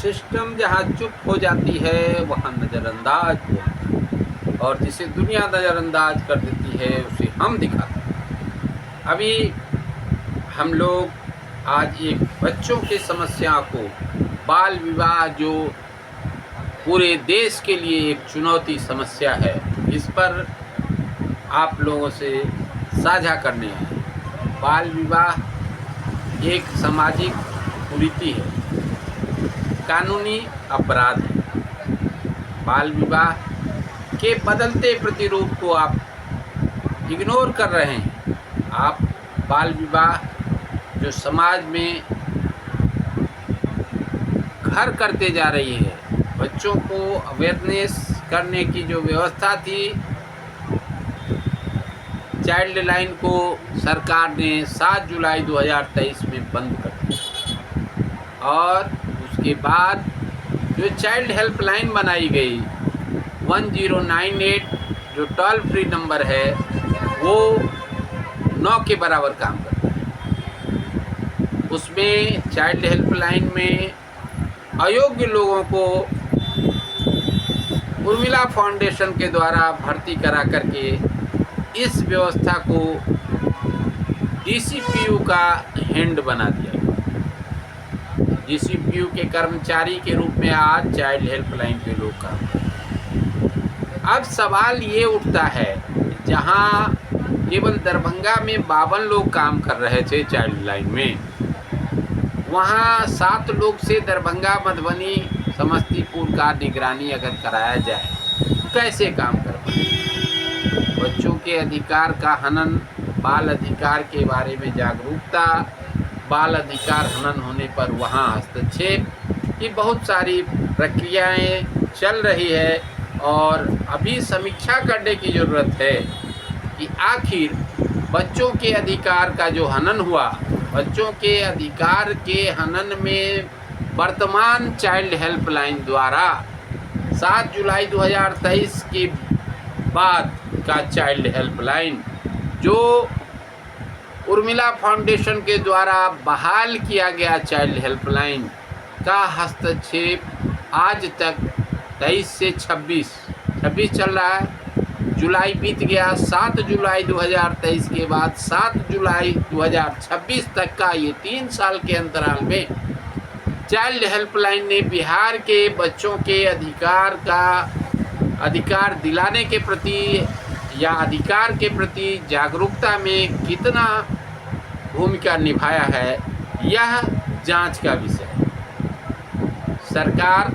System जहाँ चुप हो जाती है वहाँ नज़रअंदाज बोलता है, और जिसे दुनिया नज़रअंदाज कर देती है उसे हम दिखाते हैं। अभी हम लोग आज एक बच्चों की समस्या को, बाल विवाह जो पूरे देश के लिए एक चुनौती समस्या है, इस पर आप लोगों से साझा करने आए हैं। बाल विवाह एक सामाजिक कुरीति है, कानूनी अपराध है। बाल विवाह के बदलते प्रतिरूप को आप इग्नोर कर रहे हैं। आप बाल विवाह जो समाज में घर करते जा रही है, बच्चों को अवेयरनेस करने की जो व्यवस्था थी, चाइल्ड लाइन को सरकार ने 7 जुलाई 2023 में बंद कर दिया, और उसके बाद जो चाइल्ड हेल्पलाइन बनाई गई 1098 जो टोल फ्री नंबर है, वो 9 के बराबर काम करता है। उसमें चाइल्ड हेल्पलाइन में अयोग्य लोगों को उर्मिला फाउंडेशन के द्वारा भर्ती करा करके इस व्यवस्था को डीसीपीयू का हैंड बना दिया गया। डीसीपीयू के कर्मचारी के रूप में आज चाइल्ड हेल्पलाइन पे लोग काम करते हैं। अब सवाल ये उठता है, जहां केवल दरभंगा में 52 लोग काम कर रहे थे चाइल्ड लाइन में, वहां 7 लोग से दरभंगा, मधुबनी, समस्तीपुर का निगरानी अगर कराया जाए, कैसे काम कर पाए? बच्चों के अधिकार का हनन, बाल अधिकार के बारे में जागरूकता, बाल अधिकार हनन होने पर वहाँ हस्तक्षेप, ये बहुत सारी प्रक्रियाएं चल रही है। और अभी समीक्षा करने की ज़रूरत है कि आखिर बच्चों के अधिकार का जो हनन हुआ, बच्चों के अधिकार के हनन में वर्तमान चाइल्ड हेल्पलाइन द्वारा 7 जुलाई 2023 के बाद का चाइल्ड हेल्पलाइन जो उर्मिला फाउंडेशन के द्वारा बहाल किया गया चाइल्ड हेल्पलाइन का हस्तक्षेप आज तक 23 से 26 चल रहा है। जुलाई बीत गया, 7 जुलाई 2023 के बाद 7 जुलाई 2026 तक का ये 3 साल के अंतराल में चाइल्ड हेल्पलाइन ने बिहार के बच्चों के अधिकार दिलाने के प्रति या अधिकार के प्रति जागरूकता में कितना भूमिका निभाया है, यह जांच का विषय है। सरकार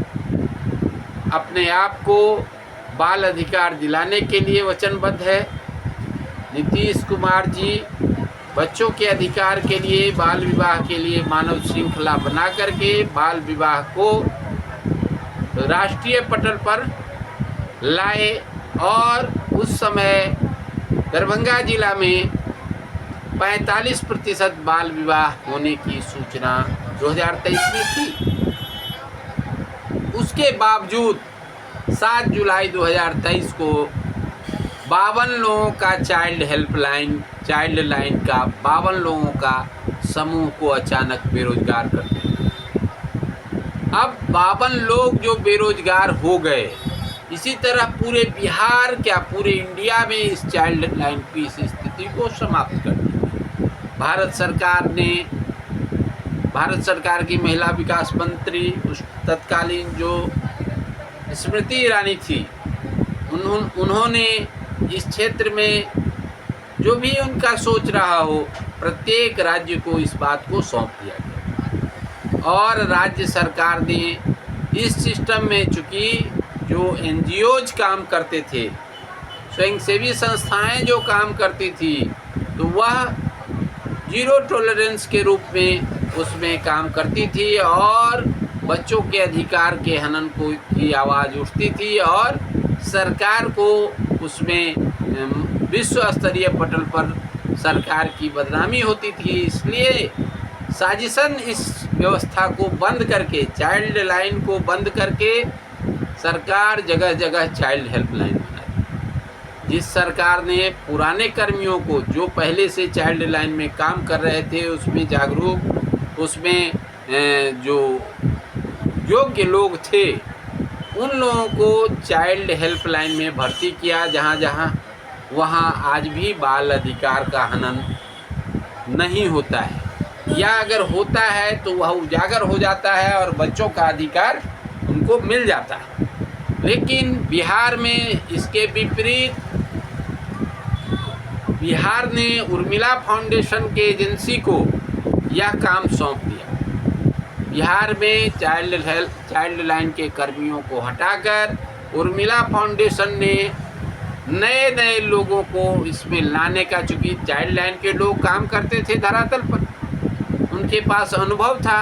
अपने आप को बाल अधिकार दिलाने के लिए वचनबद्ध है। नीतीश कुमार जी बच्चों के अधिकार के लिए, बाल विवाह के लिए मानव श्रृंखला बना करके बाल विवाह को राष्ट्रीय पटल पर लाए, और उस समय दरभंगा जिला में 45% बाल विवाह होने की सूचना 2023 में थी। उसके बावजूद 7 जुलाई 2023 को 52 लोगों का चाइल्ड लाइन का 52 लोगों का समूह को अचानक बेरोजगार कर दिया। अब 52 लोग जो बेरोजगार हो गए, इसी तरह पूरे बिहार, क्या पूरे इंडिया में इस चाइल्ड लाइन की इस स्थिति को समाप्त कर दिया। भारत सरकार की महिला विकास मंत्री उस तत्कालीन जो स्मृति ईरानी थी, उन्होंने इस क्षेत्र में जो भी उनका सोच रहा हो, प्रत्येक राज्य को इस बात को सौंप दिया गया। और राज्य सरकार ने इस सिस्टम में, चूँकि जो एनजीओज काम करते थे, स्वयंसेवी संस्थाएं जो काम करती थी, तो वह जीरो टॉलरेंस के रूप में उसमें काम करती थी, और बच्चों के अधिकार के हनन की आवाज़ उठती थी, और सरकार को उसमें विश्व स्तरीय पटल पर सरकार की बदनामी होती थी। इसलिए साजिशन इस व्यवस्था को बंद करके, चाइल्ड लाइन को बंद करके, सरकार जगह जगह चाइल्ड हेल्पलाइन बनाई। जिस सरकार ने पुराने कर्मियों को, जो पहले से चाइल्ड लाइन में काम कर रहे थे, उसमें जागरूक, उसमें जो योग्य लोग थे उन लोगों को चाइल्ड हेल्पलाइन में भर्ती किया, जहाँ जहाँ वहाँ आज भी बाल अधिकार का हनन नहीं होता है, या अगर होता है तो वह उजागर हो जाता है और बच्चों का अधिकार उनको मिल जाता है। लेकिन बिहार में इसके विपरीत बिहार ने उर्मिला फाउंडेशन के एजेंसी को यह काम सौंप दिया। बिहार में चाइल्ड लाइन के कर्मियों को हटाकर उर्मिला फाउंडेशन ने नए नए लोगों को इसमें लाने का, चूँकि चाइल्ड लाइन के लोग काम करते थे धरातल पर, उनके पास अनुभव था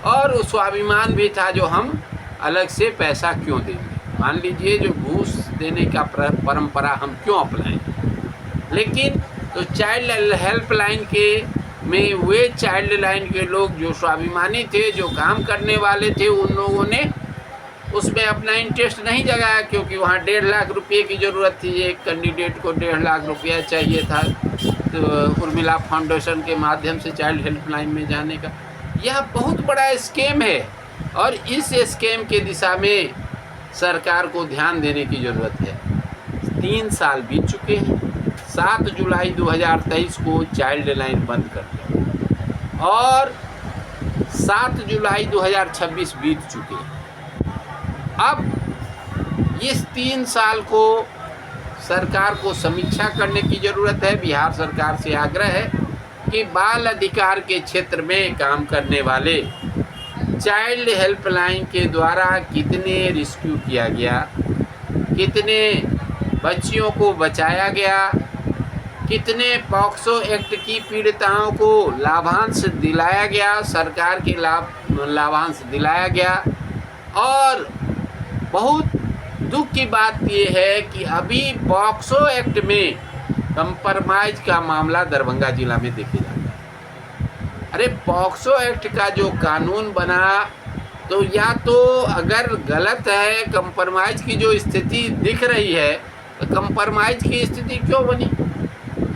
और स्वाभिमान भी था, जो हम अलग से पैसा क्यों देंगे, मान लीजिए जो घूस देने का परंपरा हम क्यों अपनाएं। लेकिन तो चाइल्ड हेल्पलाइन के में वे चाइल्ड लाइन के लोग जो स्वाभिमानी थे, जो काम करने वाले थे, उन लोगों ने उसमें अपना इंटरेस्ट नहीं जगाया, क्योंकि वहाँ 1.5 लाख रुपये की ज़रूरत थी। एक कैंडिडेट को 1.5 लाख रुपया चाहिए था तो उर्मिला फाउंडेशन के माध्यम से चाइल्ड हेल्पलाइन में जाने का। यह बहुत बड़ा स्कैम है और इस स्कैम के दिशा में सरकार को ध्यान देने की ज़रूरत है। 3 साल बीत चुके हैं। 7 जुलाई 2023 को चाइल्ड लाइन बंद कर दिया और 7 जुलाई 2026 बीत चुके हैं। अब इस 3 साल को सरकार को समीक्षा करने की ज़रूरत है। बिहार सरकार से आग्रह है कि बाल अधिकार के क्षेत्र में काम करने वाले चाइल्ड हेल्पलाइन के द्वारा कितने रेस्क्यू किया गया, कितने बच्चियों को बचाया गया, कितने पॉक्सो एक्ट की पीड़िताओं को लाभांश दिलाया गया, सरकार के लाभांश दिलाया गया। और बहुत दुख की बात यह है कि अभी पॉक्सो एक्ट में कंप्रोमाइज का मामला दरभंगा जिला में देखे जाता है। अरे पॉक्सो एक्ट का जो कानून बना, तो या तो अगर गलत है, कंप्रोमाइज की जो स्थिति दिख रही है, तो कंप्रोमाइज की स्थिति क्यों बनी?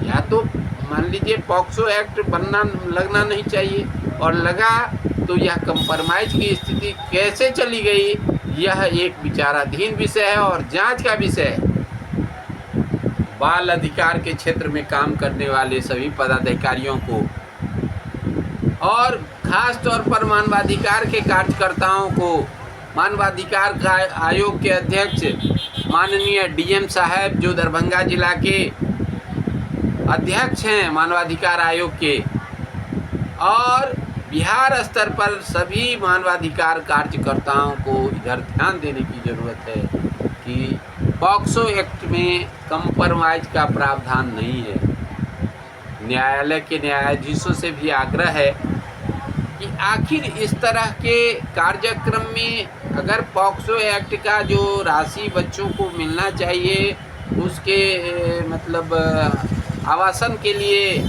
या तो मान लीजिए पॉक्सो एक्ट लगना नहीं चाहिए, और लगा तो यह कंप्रोमाइज की स्थिति कैसे चली गई, यह एक विचाराधीन विषय है और जांच का विषय है। बाल अधिकार के क्षेत्र में काम करने वाले सभी पदाधिकारियों को और खास तौर पर मानवाधिकार के कार्यकर्ताओं को, मानवाधिकार आयोग के अध्यक्ष माननीय डीएम साहब, जो दरभंगा जिला के अध्यक्ष हैं मानवाधिकार आयोग के, और बिहार स्तर पर सभी मानवाधिकार कार्यकर्ताओं को इधर ध्यान देने की ज़रूरत है कि पॉक्सो एक्ट में कंप्रोमाइज का प्रावधान नहीं है। न्यायालय के न्यायाधीशों से भी आग्रह है कि आखिर इस तरह के कार्यक्रम में अगर पॉक्सो एक्ट का जो राशि बच्चों को मिलना चाहिए, उसके मतलब आवासन के लिए,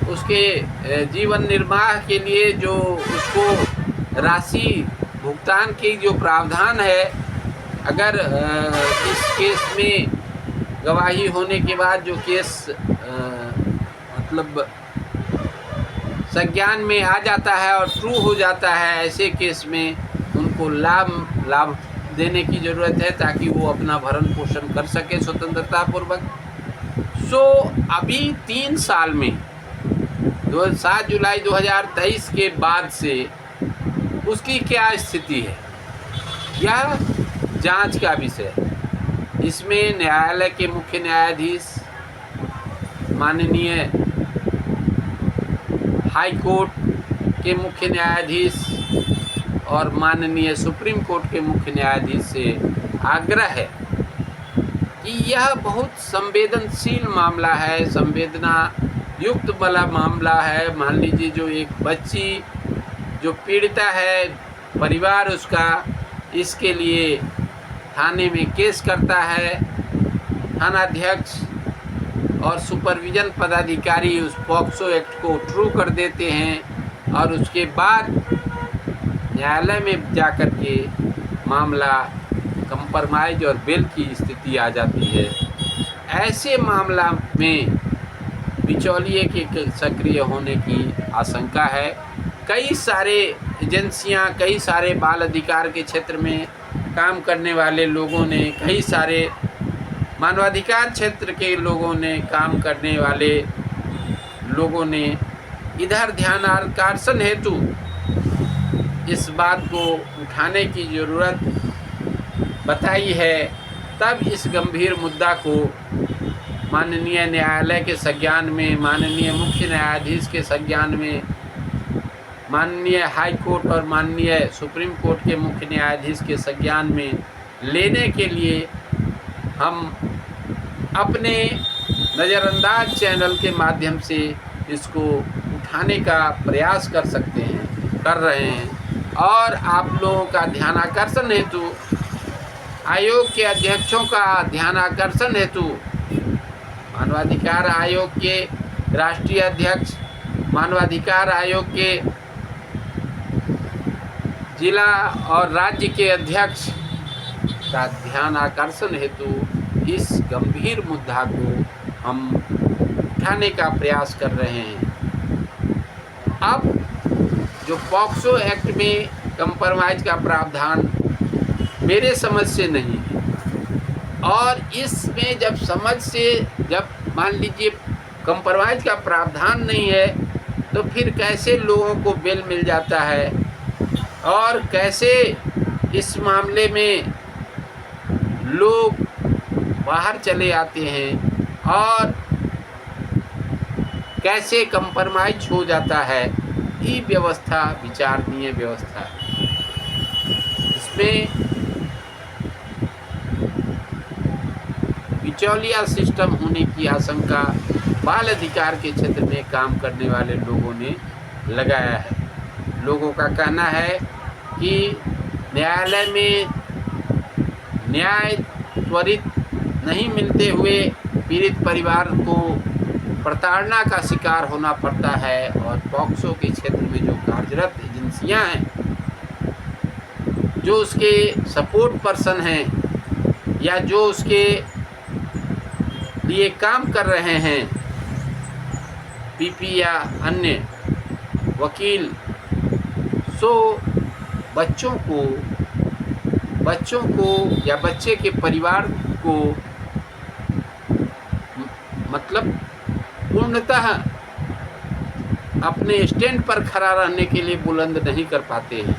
उसके जीवन निर्वाह के लिए जो उसको राशि भुगतान की जो प्रावधान है, अगर इस केस में गवाही होने के बाद जो केस मतलब संज्ञान में आ जाता है और ट्रू हो जाता है, ऐसे केस में उनको लाभ देने की ज़रूरत है ताकि वो अपना भरण पोषण कर सके स्वतंत्रतापूर्वक। अभी 3 साल में 7 जुलाई 2023 के बाद से उसकी क्या स्थिति है, यह जांच का विषय है। इसमें न्यायालय के मुख्य न्यायाधीश, माननीय हाई कोर्ट के मुख्य न्यायाधीश और माननीय सुप्रीम कोर्ट के मुख्य न्यायाधीश से आग्रह है कि यह बहुत संवेदनशील मामला है, संवेदना युक्त वाला मामला है। मान लीजिए जो एक बच्ची जो पीड़िता है, परिवार उसका इसके लिए थाने में केस करता है, थानाध्यक्ष और सुपरविजन पदाधिकारी उस पॉक्सो एक्ट को ट्रू कर देते हैं और उसके बाद न्यायालय में जाकर के मामला कंप्रोमाइज और बेल की स्थिति आ जाती है। ऐसे मामला में बिचौलिए के सक्रिय होने की आशंका है। कई सारे एजेंसियां, कई सारे बाल अधिकार के क्षेत्र में काम करने वाले लोगों ने, कई सारे मानवाधिकार क्षेत्र के लोगों ने, काम करने वाले लोगों ने इधर ध्यान आकर्षण हेतु इस बात को उठाने की ज़रूरत बताई है। तब इस गंभीर मुद्दा को माननीय न्यायालय के संज्ञान में, माननीय मुख्य न्यायाधीश के संज्ञान में, माननीय हाई कोर्ट और माननीय सुप्रीम कोर्ट के मुख्य न्यायाधीश के संज्ञान में लेने के लिए हम अपने नज़रअंदाज चैनल के माध्यम से इसको उठाने का प्रयास कर रहे हैं। और आप लोगों का ध्यान आकर्षण हेतु, आयोग के अध्यक्षों का ध्यान आकर्षण हेतु, मानवाधिकार आयोग के राष्ट्रीय अध्यक्ष, मानवाधिकार आयोग के जिला और राज्य के अध्यक्ष का ध्यान आकर्षण हेतु इस गंभीर मुद्दा को हम उठाने का प्रयास कर रहे हैं। अब जो पॉक्सो एक्ट में कंप्रोमाइज का प्रावधान मेरे समझ से नहीं है, और इसमें जब मान लीजिए कंप्रोमाइज का प्रावधान नहीं है तो फिर कैसे लोगों को बेल मिल जाता है, और कैसे इस मामले में लोग बाहर चले आते हैं, और कैसे कंप्रोमाइज हो जाता है। ये व्यवस्था विचारणीय व्यवस्था है। इसमें बिचौलिया सिस्टम होने की आशंका बाल अधिकार के क्षेत्र में काम करने वाले लोगों ने लगाया है। लोगों का कहना है कि न्यायालय में न्याय त्वरित नहीं मिलते हुए पीड़ित परिवार को प्रताड़ना का शिकार होना पड़ता है, और पॉक्सो के क्षेत्र में जो कार्यरत एजेंसियां हैं, जो उसके सपोर्ट पर्सन हैं या जो उसके लिए काम कर रहे हैं, पीपी या अन्य वकील, सो बच्चों को या बच्चे के परिवार को मतलब पूर्णतः अपने स्टैंड पर खड़ा रहने के लिए बुलंद नहीं कर पाते हैं।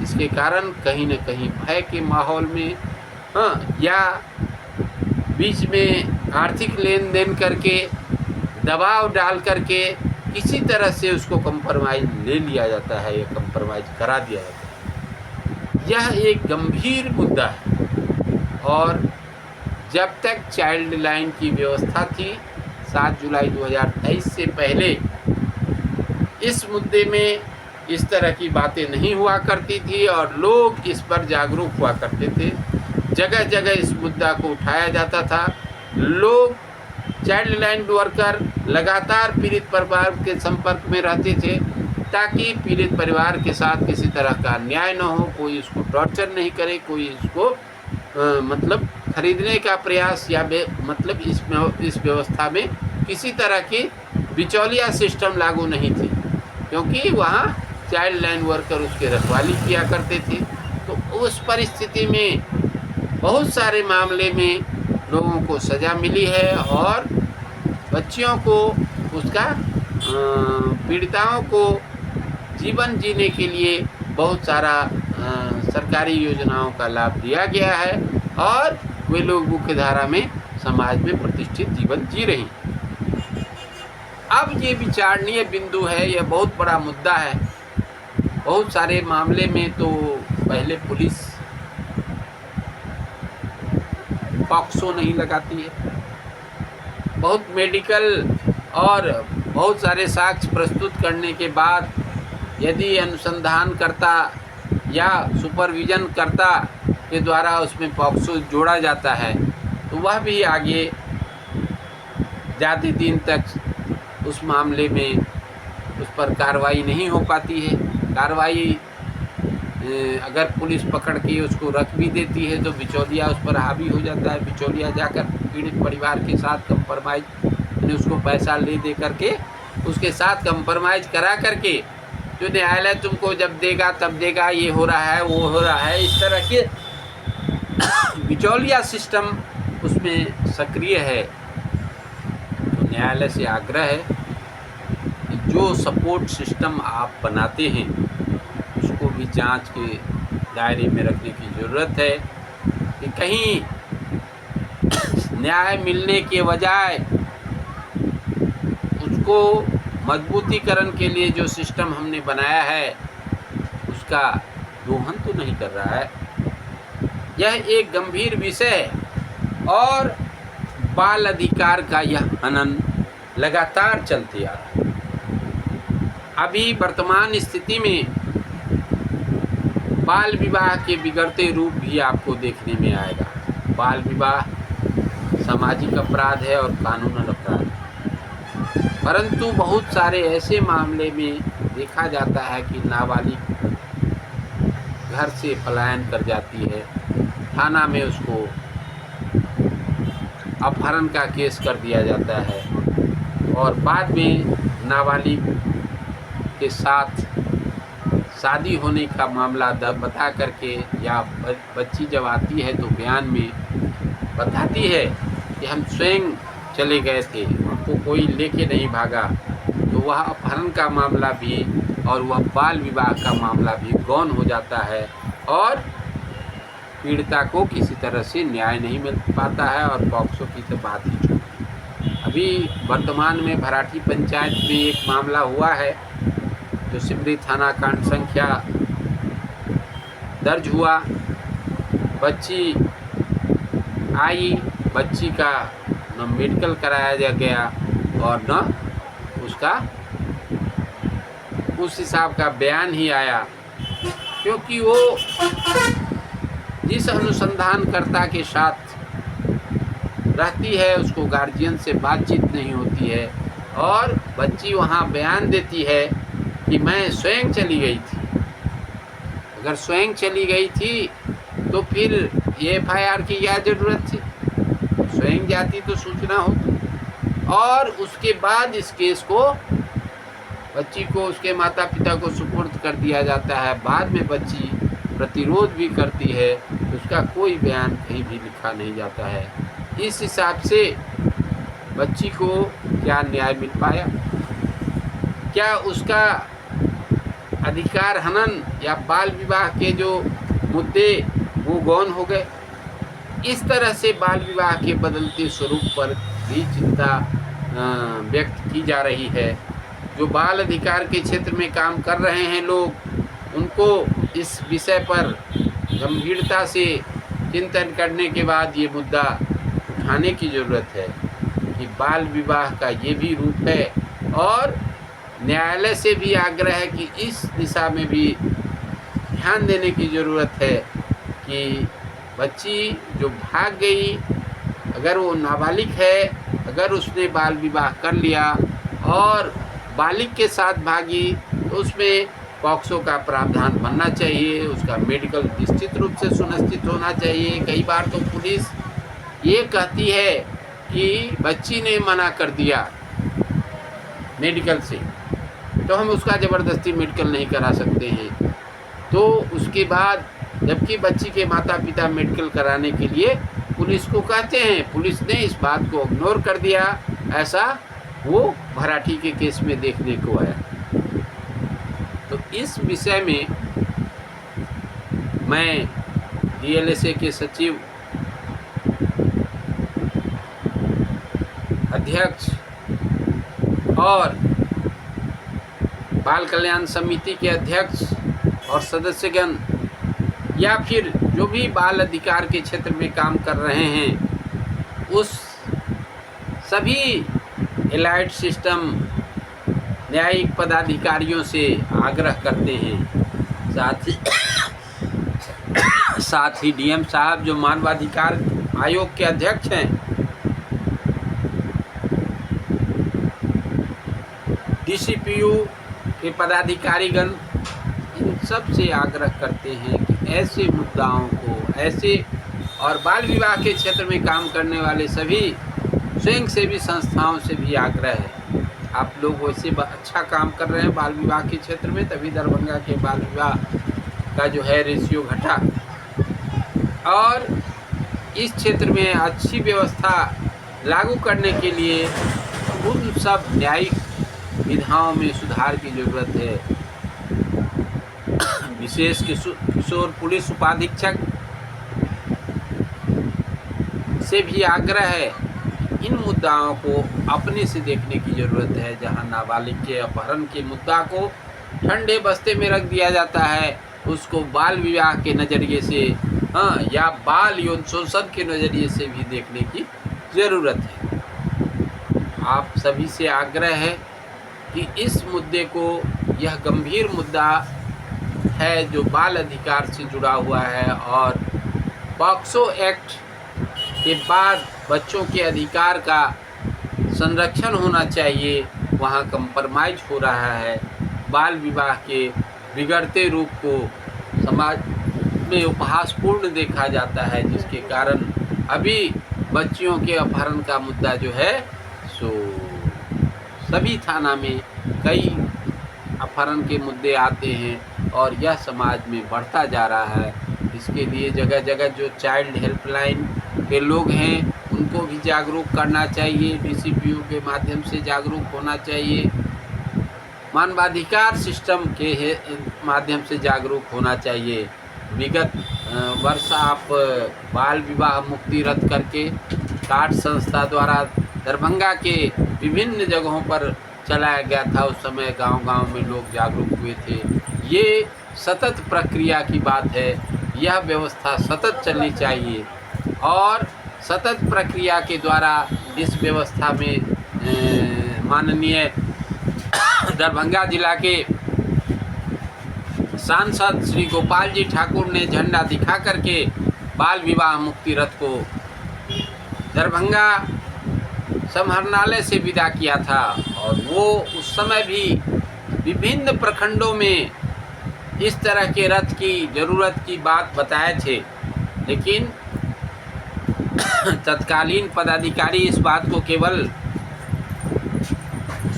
इसके कारण कहीं न कहीं भय के माहौल में या बीच में आर्थिक लेन देन करके, दबाव डाल करके किसी तरह से उसको कंप्रोमाइज ले लिया जाता है या कंप्रोमाइज करा दिया जाता है। यह एक गंभीर मुद्दा है, और जब तक चाइल्ड लाइन की व्यवस्था थी 7 जुलाई 2023 से पहले इस मुद्दे में इस तरह की बातें नहीं हुआ करती थी, और लोग इस पर जागरूक हुआ करते थे। जगह जगह इस मुद्दा को उठाया जाता था। लोग, चाइल्ड लाइन वर्कर लगातार पीड़ित परिवार के संपर्क में रहते थे, ताकि पीड़ित परिवार के साथ किसी तरह का अन्याय न हो, कोई इसको टॉर्चर नहीं करे, कोई इसको मतलब खरीदने का प्रयास या मतलब इस व्यवस्था में किसी तरह की बिचौलिया सिस्टम लागू नहीं थी, क्योंकि वहाँ चाइल्ड लाइन वर्कर उसके रखवाली किया करते थे। तो उस परिस्थिति में बहुत सारे मामले में लोगों को सज़ा मिली है, और बच्चियों को उसका पीड़िताओं को जीवन जीने के लिए बहुत सारा सरकारी योजनाओं का लाभ दिया गया है, और वे लोग मुख्य धारा में समाज में प्रतिष्ठित जीवन जी रही। अब ये विचारणीय बिंदु है, यह बहुत बड़ा मुद्दा है। बहुत सारे मामले में तो पहले पुलिस पॉक्सो नहीं लगाती है। बहुत मेडिकल और बहुत सारे साक्ष्य प्रस्तुत करने के बाद यदि अनुसंधानकर्ता या सुपरविजनकर्ता के द्वारा उसमें पॉक्सो जोड़ा जाता है, तो वह भी आगे ज़्यादा दिन तक उस मामले में उस पर कार्रवाई नहीं हो पाती है। कार्रवाई अगर पुलिस पकड़ के उसको रख भी देती है तो बिचौलिया उस पर हावी हो जाता है। बिचौलिया जाकर पीड़ित परिवार के साथ कंप्रोमाइज, उसको पैसा ले दे करके उसके साथ कंप्रोमाइज करा करके जो न्यायालय तुमको जब देगा तब देगा, ये हो रहा है वो हो रहा है, इस तरह के बिचौलिया सिस्टम उसमें सक्रिय है। तो न्यायालय से आग्रह है कि जो सपोर्ट सिस्टम आप बनाते हैं उसको भी जांच के दायरे में रखने की ज़रूरत है कि कहीं न्याय मिलने के बजाय उसको मजबूतीकरण के लिए जो सिस्टम हमने बनाया है उसका दोहन तो नहीं कर रहा है। यह एक गंभीर विषय है और बाल अधिकार का यह हनन लगातार चलते आ रहा है। अभी वर्तमान स्थिति में बाल विवाह के बिगड़ते रूप भी आपको देखने में आएगा। बाल विवाह सामाजिक अपराध है और कानूनन अपराध है, परंतु बहुत सारे ऐसे मामले में देखा जाता है कि नाबालिग घर से पलायन कर जाती है, थाना में उसको अपहरण का केस कर दिया जाता है और बाद में नाबालिग के साथ शादी होने का मामला बता करके, या बच्ची जब आती है तो बयान में बताती है कि हम स्वयं चले गए थे, हमको कोई लेके नहीं भागा, तो वह अपहरण का मामला भी और वह बाल विवाह का मामला भी गौण हो जाता है और पीड़िता को किसी तरह से न्याय नहीं मिल पाता है और पॉक्सो की तो बात ही छोड़ी। अभी वर्तमान में भराठी पंचायत में एक मामला हुआ है जो सिमरी थाना कांड संख्या दर्ज हुआ। बच्ची आई, बच्ची का न मेडिकल कराया गया और न उसका उस हिसाब का बयान ही आया, क्योंकि वो जिस अनुसंधानकर्ता के साथ रहती है उसको गार्जियन से बातचीत नहीं होती है और बच्ची वहाँ बयान देती है कि मैं स्वयं चली गई थी। अगर स्वयं चली गई थी तो फिर ये FIR की क्या ज़रूरत थी? स्वयं जाती तो सूचना होती। और उसके बाद इस केस को बच्ची को उसके माता पिता को सुपुर्द कर दिया जाता है। बाद में बच्ची प्रतिरोध भी करती है, उसका कोई बयान कहीं भी लिखा नहीं जाता है। इस हिसाब से बच्ची को क्या न्याय मिल पाया? क्या उसका अधिकार हनन या बाल विवाह के जो मुद्दे वो गौण हो गए? इस तरह से बाल विवाह के बदलते स्वरूप पर भी चिंता व्यक्त की जा रही है। जो बाल अधिकार के क्षेत्र में काम कर रहे हैं लोग, उनको इस विषय पर गंभीरता से चिंतन करने के बाद ये मुद्दा उठाने की ज़रूरत है कि बाल विवाह का ये भी रूप है और न्यायालय से भी आग्रह है कि इस दिशा में भी ध्यान देने की ज़रूरत है कि बच्ची जो भाग गई, अगर वो नाबालिग है, अगर उसने बाल विवाह कर लिया और बालिग के साथ भागी तो उसमें पॉक्सो का प्रावधान बनना चाहिए, उसका मेडिकल निश्चित रूप से सुनिश्चित होना चाहिए। कई बार तो पुलिस ये कहती है कि बच्ची ने मना कर दिया मेडिकल से, तो हम उसका ज़बरदस्ती मेडिकल नहीं करा सकते हैं। तो उसके बाद जबकि बच्ची के माता पिता मेडिकल कराने के लिए पुलिस को कहते हैं, पुलिस ने इस बात को इग्नोर कर दिया। ऐसा वो भराठी के केस में देखने को आया। तो इस विषय में मैं DLSA के सचिव अध्यक्ष और बाल कल्याण समिति के अध्यक्ष और सदस्यगण या फिर जो भी बाल अधिकार के क्षेत्र में काम कर रहे हैं, उस सभी एलाइड सिस्टम न्यायिक पदाधिकारियों से आग्रह करते हैं। साथ ही DM साहब जो मानवाधिकार आयोग के अध्यक्ष हैं, DCPU के पदाधिकारीगण, इन सब से आग्रह करते हैं कि ऐसे मुद्दाओं को, ऐसे और बाल विवाह के क्षेत्र में काम करने वाले सभी स्वयंसेवी संस्थाओं से भी आग्रह है आप लोग वैसे अच्छा काम कर रहे हैं बाल विवाह के क्षेत्र में, तभी दरभंगा के बाल विवाह का जो है रेशियो घटा। और इस क्षेत्र में अच्छी व्यवस्था लागू करने के लिए उन सब न्यायिक विधाओं में सुधार की ज़रूरत है। विशेष किशोर पुलिस उपाधीक्षक से भी आग्रह है, इन मुद्दाओं को अपने से देखने की ज़रूरत है। जहां नाबालिग के अपहरण के मुद्दा को ठंडे बस्ते में रख दिया जाता है, उसको बाल विवाह के नज़रिए से या बाल यौन शोषण के नज़रिए से भी देखने की ज़रूरत है। आप सभी से आग्रह है कि इस मुद्दे को, यह गंभीर मुद्दा है जो बाल अधिकार से जुड़ा हुआ है, और पॉक्सो एक्ट के बाद बच्चों के अधिकार का संरक्षण होना चाहिए, वहाँ कंप्रोमाइज हो रहा है। बाल विवाह के बिगड़ते रूप को समाज में उपहासपूर्ण देखा जाता है, जिसके कारण अभी बच्चियों के अपहरण का मुद्दा जो है सो सभी थाना में कई अपहरण के मुद्दे आते हैं और यह समाज में बढ़ता जा रहा है। इसके लिए जगह जगह जो चाइल्ड हेल्पलाइन के लोग हैं उनको भी जागरूक करना चाहिए, डीसीपीओ के माध्यम से जागरूक होना चाहिए, मानवाधिकार सिस्टम के माध्यम से जागरूक होना चाहिए। विगत वर्ष आप बाल विवाह मुक्ति रद्द करके काट संस्था द्वारा दरभंगा के विभिन्न जगहों पर चलाया गया था। उस समय गांव-गांव में लोग जागरूक हुए थे। ये सतत प्रक्रिया की बात है, यह व्यवस्था सतत चलनी चाहिए और सतत प्रक्रिया के द्वारा इस व्यवस्था में माननीय दरभंगा जिला के सांसद श्री गोपाल जी ठाकुर ने झंडा दिखा करके बाल विवाह मुक्ति रथ को दरभंगा समाहरणालय से विदा किया था। और वो उस समय भी विभिन्न प्रखंडों में इस तरह के रथ की ज़रूरत की बात बताए थे, लेकिन तत्कालीन पदाधिकारी इस बात को केवल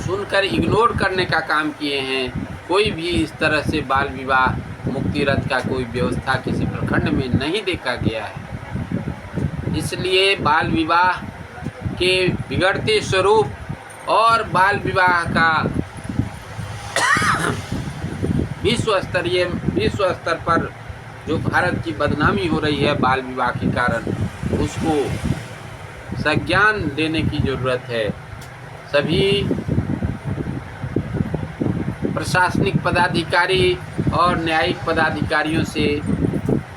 सुनकर इग्नोर करने का काम किए हैं। कोई भी इस तरह से बाल विवाह मुक्ति रथ का कोई व्यवस्था किसी प्रखंड में नहीं देखा गया है। इसलिए बाल विवाह के बिगड़ते स्वरूप और बाल विवाह का विश्व स्तर पर जो भारत की बदनामी हो रही है बाल विवाह के कारण, उसको संज्ञान देने की ज़रूरत है। सभी प्रशासनिक पदाधिकारी और न्यायिक पदाधिकारियों से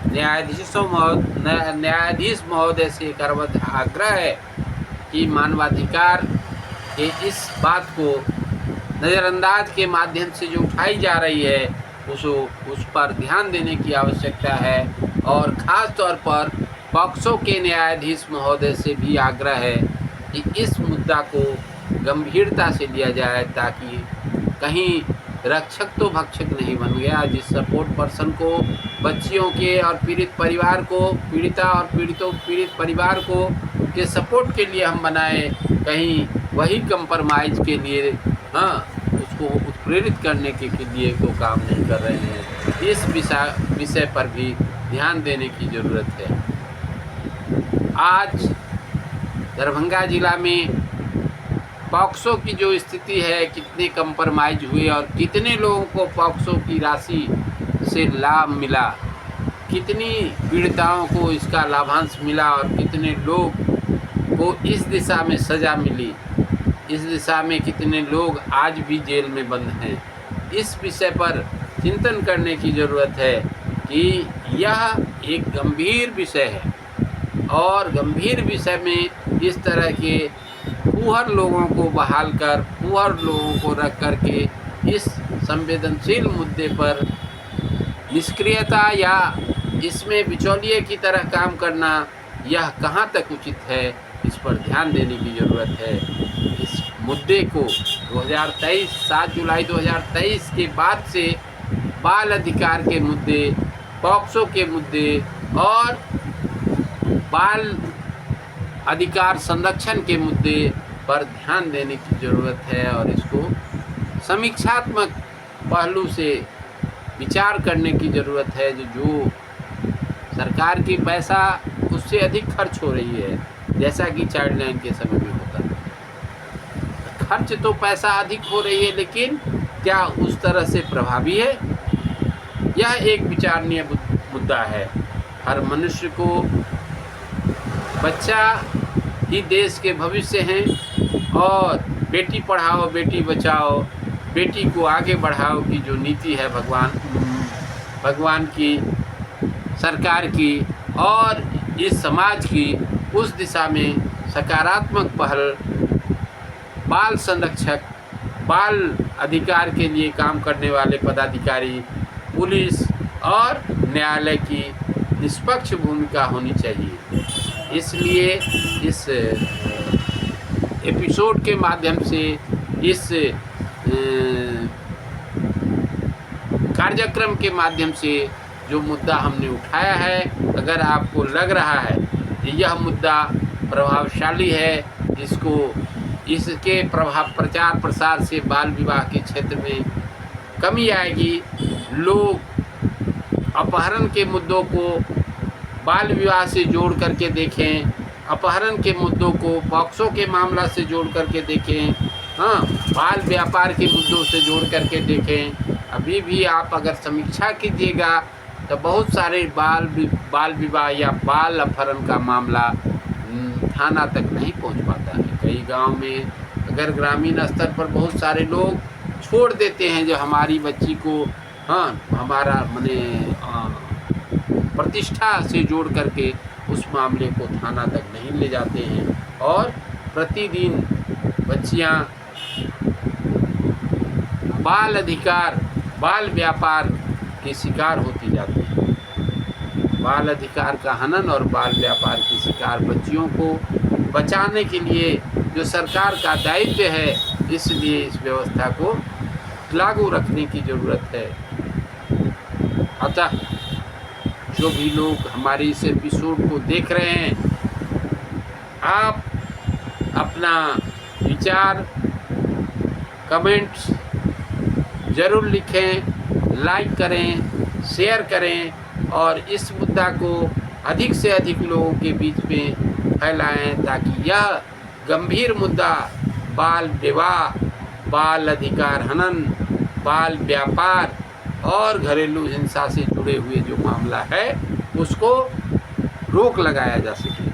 न्यायाधीश महोदय से करवत आग्रह है कि मानवाधिकार के इस बात को नज़रअंदाज के माध्यम से जो उठाई जा रही है उस पर ध्यान देने की आवश्यकता है। और ख़ास तौर पर पॉक्सो के न्यायाधीश महोदय से भी आग्रह है कि इस मुद्दा को गंभीरता से लिया जाए, ताकि कहीं रक्षक तो भक्षक नहीं बन गया। जिस सपोर्ट पर्सन को बच्चियों के और पीड़ित परिवार को, पीड़िता और पीड़ित परिवार को के सपोर्ट के लिए हम बनाए, कहीं वही कंप्रोमाइज़ के लिए उसको उत्प्रेरित करने के लिए तो काम नहीं कर रहे हैं। इस विषय पर भी ध्यान देने की ज़रूरत है। आज दरभंगा जिला में पॉक्सो की जो स्थिति है, कितने कंप्रोमाइज़ हुए और कितने लोगों को पॉक्सो की राशि से लाभ मिला, कितनी पीड़िताओं को इसका लाभांश मिला और कितने लोग को इस दिशा में सज़ा मिली, इस दिशा में कितने लोग आज भी जेल में बंद हैं। इस विषय पर चिंतन करने की ज़रूरत है कि यह एक गंभीर विषय है और गंभीर विषय में इस तरह के फूहड़ लोगों को बहाल कर, फूहड़ लोगों को रख कर के इस संवेदनशील मुद्दे पर निष्क्रियता या इसमें बिचौलिए की तरह काम करना, यह कहाँ तक उचित है, इस पर ध्यान देने की ज़रूरत है। इस मुद्दे को 7 जुलाई 2023 के बाद से बाल अधिकार के मुद्दे, पॉक्सो के मुद्दे और बाल अधिकार संरक्षण के मुद्दे पर ध्यान देने की ज़रूरत है और इसको समीक्षात्मक पहलू से विचार करने की ज़रूरत है। जो सरकार की पैसा उससे अधिक खर्च हो रही है, जैसा कि चाइल्ड लाइन के समय में होता है। खर्च तो पैसा अधिक हो रही है, लेकिन क्या उस तरह से प्रभावी है? यह एक विचारणीय मुद्दा है। हर मनुष्य को बच्चा ही देश के भविष्य हैं और बेटी पढ़ाओ बेटी बचाओ, बेटी को आगे बढ़ाओ की जो नीति है भगवान की, सरकार की और इस समाज की, उस दिशा में सकारात्मक पहल बाल संरक्षक, बाल अधिकार के लिए काम करने वाले पदाधिकारी, पुलिस और न्यायालय की निष्पक्ष भूमिका होनी चाहिए। इसलिए इस एपिसोड के माध्यम से, इस कार्यक्रम के माध्यम से जो मुद्दा हमने उठाया है, अगर आपको लग रहा है कि यह मुद्दा प्रभावशाली है, इसके प्रचार प्रसार से बाल विवाह के क्षेत्र में कमी आएगी, लोग अपहरण के मुद्दों को बाल विवाह से जोड़ करके देखें, अपहरण के मुद्दों को पॉक्सो के मामला से जोड़ करके देखें, हाँ, बाल व्यापार के मुद्दों से जोड़ करके देखें। अभी भी आप अगर समीक्षा कीजिएगा तो बहुत सारे बाल विवाह या बाल अपहरण का मामला थाना तक नहीं पहुंच पाता है। कई गांव में अगर ग्रामीण स्तर पर बहुत सारे लोग छोड़ देते हैं, जो हमारी बच्ची को, हाँ, हमारा प्रतिष्ठा से जोड़ करके उस मामले को थाना तक नहीं ले जाते हैं और प्रतिदिन बच्चियां बाल अधिकार, बाल व्यापार के शिकार होती जाती हैं। बाल अधिकार का हनन और बाल व्यापार के शिकार बच्चियों को बचाने के लिए जो सरकार का दायित्व है, इसलिए इस व्यवस्था को लागू रखने की ज़रूरत है। अतः जो भी लोग हमारे इस एपिसोड को देख रहे हैं, आप अपना विचार कमेंट्स ज़रूर लिखें, लाइक करें, शेयर करें और इस मुद्दा को अधिक से अधिक लोगों के बीच में फैलाएं, ताकि यह गंभीर मुद्दा बाल विवाह, बाल अधिकार हनन, बाल व्यापार और घरेलू हिंसा से जुड़े हुए जो मामला है, उसको रोक लगाया जा सके,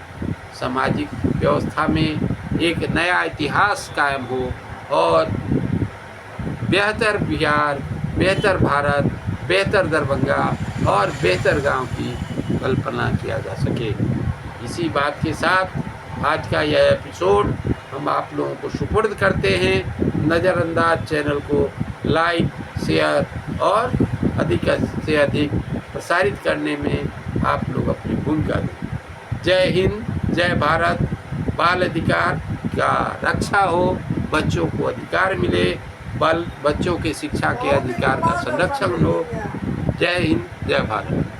सामाजिक व्यवस्था में एक नया इतिहास कायम हो और बेहतर बिहार, बेहतर भारत, बेहतर दरभंगा और बेहतर गांव की कल्पना किया जा सके। इसी बात के साथ आज का यह एपिसोड हम आप लोगों को सुपुर्द करते हैं। नज़रअंदाज चैनल को लाइक, शेयर और अधिक से अधिक प्रसारित करने में आप लोग अपनी भूमिका दें। जय हिंद, जय भारत। बाल अधिकार का रक्षा हो, बच्चों को अधिकार मिले, बच्चों के शिक्षा के अधिकार का संरक्षण हो। जय हिंद, जय भारत।